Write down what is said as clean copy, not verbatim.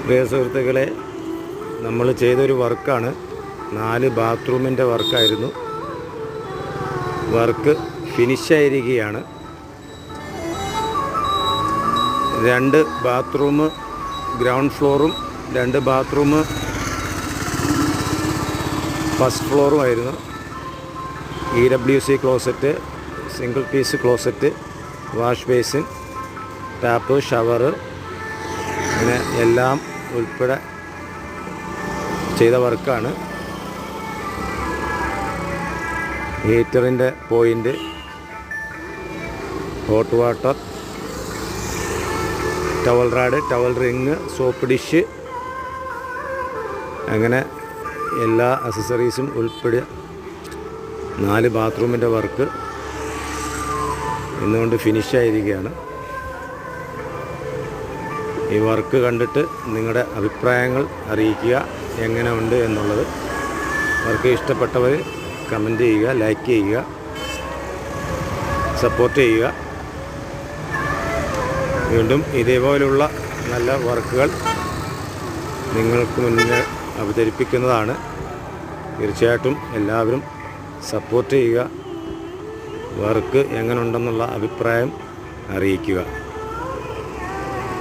പ്രിയ സുഹൃത്തുക്കളെ, നമ്മൾ ചെയ്തൊരു വർക്കാണ്. 4 ബാത്റൂമിൻ്റെ വർക്കായിരുന്നു. വർക്ക് ഫിനിഷായിരിക്കുകയാണ്. 2 ബാത്റൂം ഗ്രൗണ്ട് ഫ്ലോറും 2 ബാത്റൂം ഫസ്റ്റ് ഫ്ലോറുമായിരുന്നു. EWC closet, single piece closet, wash basin, tap, shower, അങ്ങനെ എല്ലാം ഉൾപ്പെടെ ചെയ്ത വർക്കാണ്. ഹീറ്ററിൻ്റെ point, hot water, towel rod, towel ring, soap dish, അങ്ങനെ എല്ലാ അക്സസറീസും ഉൾപ്പെടെ 4 ബാത്റൂമിൻ്റെ വർക്ക് ഇന്നുകൊണ്ട് ഫിനിഷായിരിക്കുകയാണ്. ഈ വർക്ക് കണ്ടിട്ട് നിങ്ങളുടെ അഭിപ്രായങ്ങൾ അറിയിക്കുക, എങ്ങനെ ഉണ്ട് എന്നുള്ളത്. വർക്ക് ഇഷ്ടപ്പെട്ടവർ കമൻറ്റ് ചെയ്യുക, ലൈക്ക് ചെയ്യുക, സപ്പോർട്ട് ചെയ്യുക. വീണ്ടും ഇതേപോലുള്ള നല്ല വർക്കുകൾ നിങ്ങൾക്ക് മുന്നിൽ അവതരിപ്പിക്കുന്നതാണ്. തീർച്ചയായിട്ടും എല്ലാവരും സപ്പോർട്ട് ചെയ്യുക. വർക്ക് എങ്ങനെ ഉണ്ടെന്നുള്ള അഭിപ്രായം അറിയിക്കുക.